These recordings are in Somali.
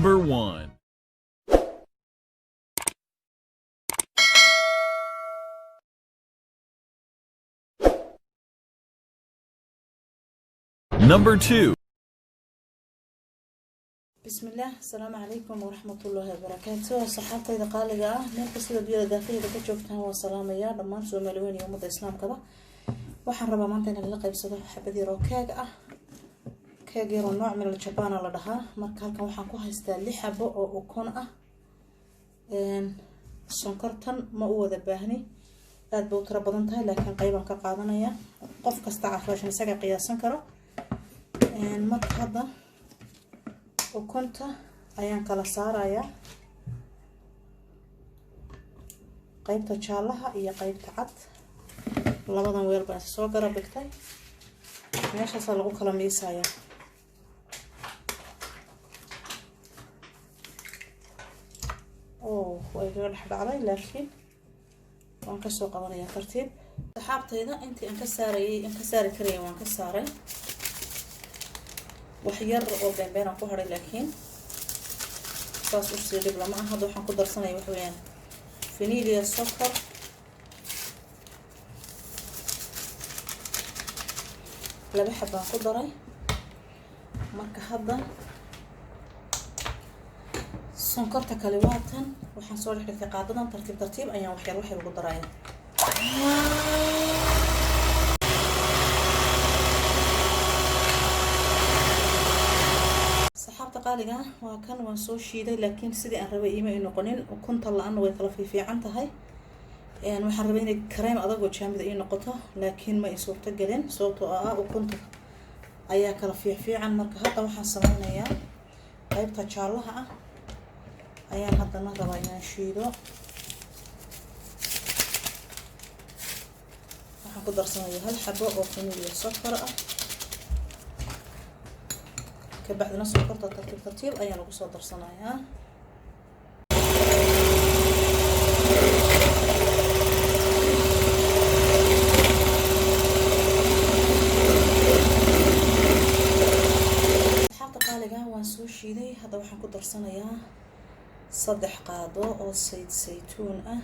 Number 1. Number 2. بسم الله السلام عليكم ورحمة الله وبركاته. صحابتي دقالقة من قصة بيضة داخلية كجوكتها والسلام يا دمان سو ملوين يوم الإسلام كذا waxaan rabaa maanta inaan la qaybsado xabad yar oo keeg ah keeg yar oo nooc min al-jabaan la dhahaa marka halkan waxaan ku haystaa 6 xabo oo ukun ah sonkortan ma u wada baahni aad bay u tiro badan tahay laakiin qayb aan ka qaadanaya qof kasta caafimaad isaga qiyaasan karo marka hadda ukunta ayaan kala saarayaa qaybta jaalaha iyo qaybta cad labadan weel baan soo garab dhigtay meeshaas lagu kala miisaya way ka dhaxdhacday laakiin waan ka soo qabanaya tartiib saxaabtayda intii aan ka saari karay waan ka saaray wax yar oo been aan ku haray laakiin saas u sii dhib lama aha hadda waxaan ku darsanayaa wax weeyaan vanilla sokor laba xabaan ku daray marka hadda sonkorta kale waatan waxaan soo dhigtay qaadadan tartiib ayaan wax yar ugu darayaa saxaabta qaaliga waa kan waan soo shiiday laakiin sidii aan rabay ima noqonin ukunta la'aan way kala fiican tahay waxaan rabay inay kareem adag oo jaamida ay noqoto laakiin ma suurto galin sababtoo ah ukunta ayaa kala fiican marka hadda waxaan sameynayaa qaybta jaalaha ah ayaan hadana rabaa inaan shiido waxaan ku darsanayaa hal xabo oo vanilla sokor ah ka bacdina sokorta tartiib ayaan ugu soo darsanayaa waan soo shiiday hadda waxaan ku darsanayaa 3 qaado oo saytuun ah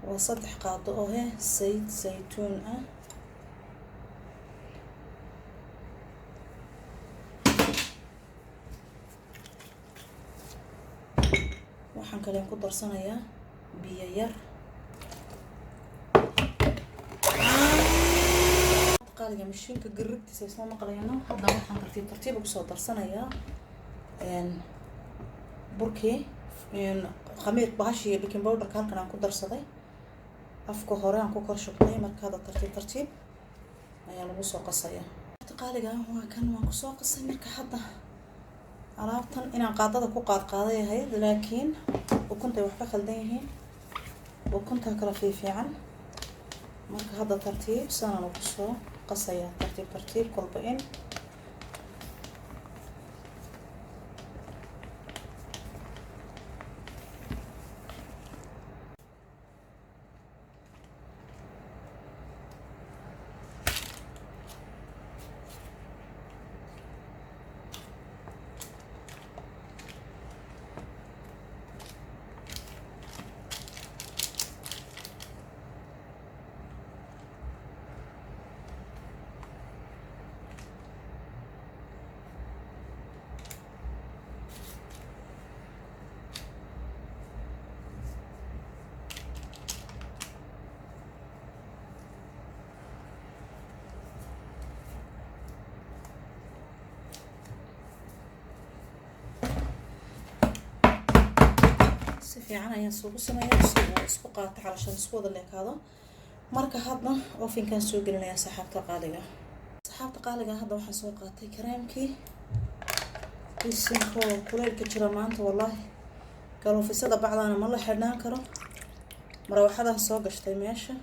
waa 3 qaado oo saytuun ah waxaan kale ku darsanayaa biyo yar qaaliga mashiinka garibtiisa isma maqlayno hadda waxaan tartiib ugu soo darsanayaa burkii khamiir bahashi iyo baking powder halkan aan ku darsaday afka hore aan ku kor shubtay marka hadda tartiib ayaan ugu soo qasayaa qaaliga waa kan waan ku soo qasay marka hadda alaabtan inaan qaadada ku qaaday ahayd laakiin ukunta wax ka khaldan yihiin ukunta kala fiican marka hadda tartiib sanaan ugu soo qasaya tartiib kolba in fiican ayaan soo sameeyaa si uu isku qaato xalashan isku wada leekaado marka hadda ovenkan soo gelinayaa saxaabta qaaliga hadda waxaan soo qaatay kareemkii isinko kuleelka jira maanta wallahi galoofisada bacdaana ma la xidhnaan karo marawaxadan soo gashtay meesha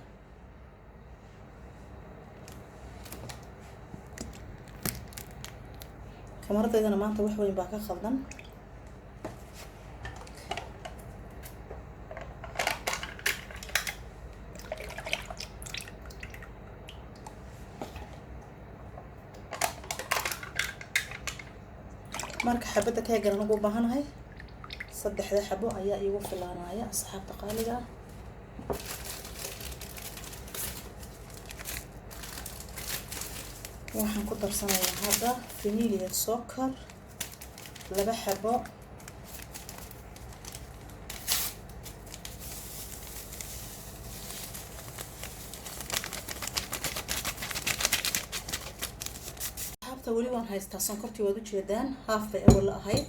kamaradaydana maanta wax weyn baa ka khaldan marka xabada keega aan ugu baahanahay 3 xabo ayaa iigu filaanaya asxaabta qaaliga. waxaan ku darsanayaa hadda vanilla sokor 2 xabo. weli waan haystaa sonkortii, waad u jeedaan half bay awal ahayd.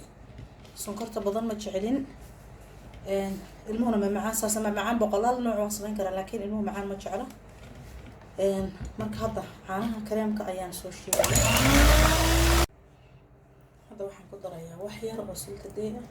sonkorta badan ma jecelin, ilmuhuna ma macaan, saasa ma macaan, boqolaal nooc waan samayn karaa laakiin ilmuhu macaan ma jeclo. marka hadda caanaha kareemka ayaan soo shiiday. hadda waxaan ku darayaa wax yar oo silkadeed ah.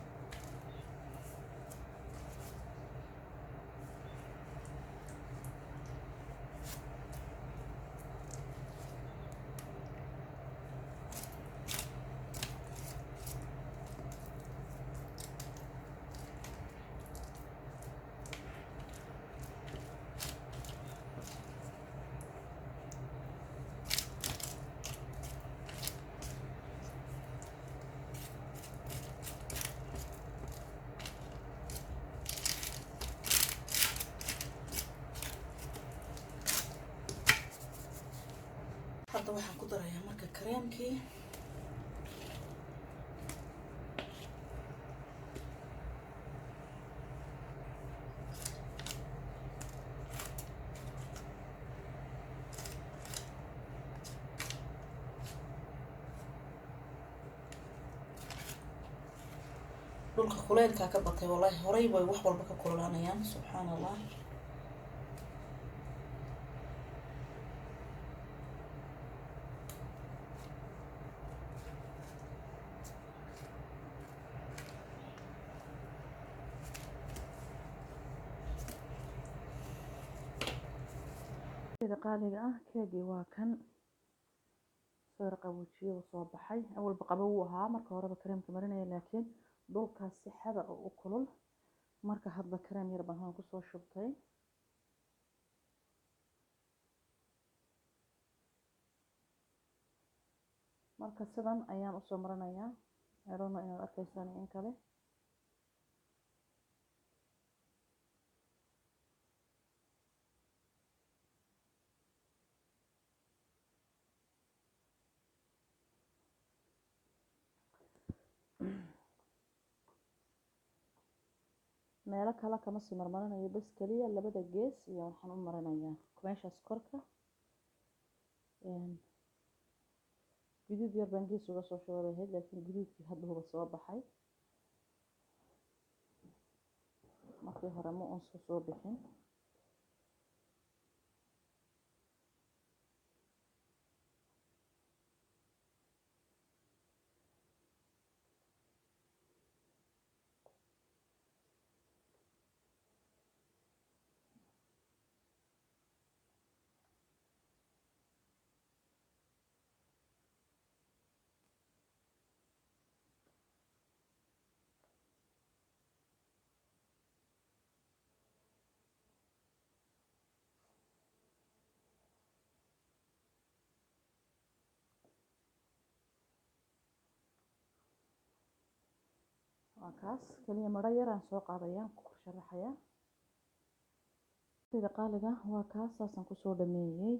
hadda waxaan ku darayaa marka kareemkii. dhulka kuleelka ka batay wallahi, horay way wax walba ka kululaanayaan, subxaan allah. qaaliga ah keegii waa kan soo qaboojiye soo baxay. awalba qabow uu ahaa marka horeba kareemka marinaya, laakiin dhulkaas si xada oo u kulul. marka hadda kareem yar baan ku soo shubtay. marka sidan ayaan u soo marinayaa. eerona inaad arkaysaan in kale. meelo kale kama sii marmarinayo, bas kaliya labada gees iyo waxaan u marinayaa meeshaas korka. guduud yar baan gees uga soo shoorahay, laakiin guduudkii hadda huba soo baxay. markii hore ma uun soo bixin. kaas kaliya mara yar aan soo qaadayaan ku sharaxaya. sida qaaliga waa kaas saasan ku soo dhameeyay.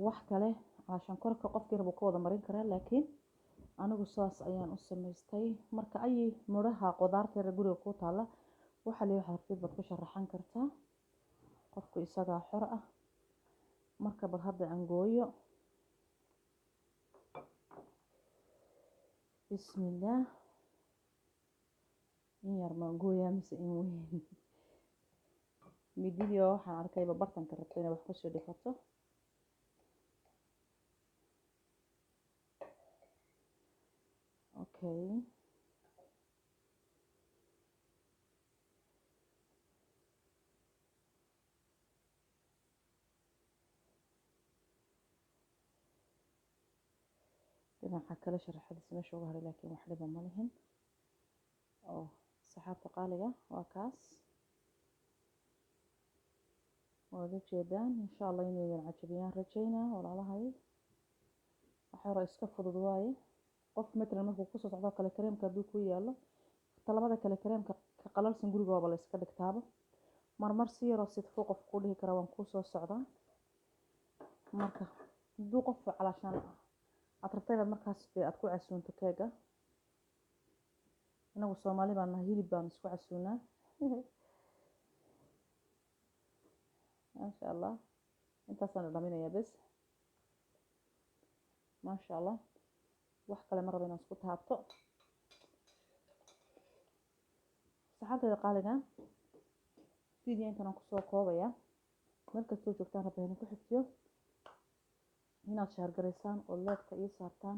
wax kale caashan korka qofkiina buu ka wada marin karaa, laakiin anigu saas ayaan u samaystay. marka ay muraha qudaarta guriga ku taala waxa la yahay xirfad baad ku sharaxan kartaa, qofku isaga xor ah. marka bal hadda aan gooyo. bismillah. in yar ma gooyaa mise in weyn. mididii waxaan arkayba bartanka rabtay inay wax ku soo dhifato. okay. dhinaca kale sharaxadiisa meesha uga haray, laakiin wax dhiba ma lihin. oo saxaabta qaaliga waa kaas. waad u jeedaan insha allah inay idin cajabiyaan rajaynaa walaalahay. wax hore iska fudud waaye. qofka matala markuu kusoo socdo kale kareemka hadduu ku yaalo talabada kale kareemka ka qalalsan gurigooba la iska dhigtaaba marmar si yaroo sidfuu qof ku dhihi kara waan kuu soo socdaa marka hadduu qof calaashaan aad rabta inaad markaas aad ku casuunto keega inagu Soomaali baan nahay hilib baan isku casuunaa maasha allah intaasaan dhaminayaa bes maasha allah wax kale ma rabo inaan isku taabto saxaabteeda qaaliga video intaan kusoo koobaya meel kastoo joogtaan rabbi idinku xifdiyo inaad share gareysaan oo like ii saartaan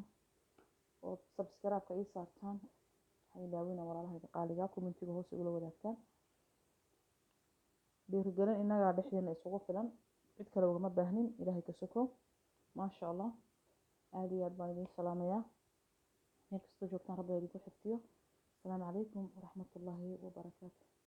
oo subscribe ii saartaan waxay ilaawina walaalahayga qaaliga commentiga hoos ugula wadaagtaan dhiirigelin inaga dhexdeena isugu filan cid kale ugama baahnin ilaahay ka soko maasha allah aad iyo aad baan idin salaamayaa meel kastoo joogtaan rabbi idinku xifdiyo السلام عليكم ورحمة الله وبركاته.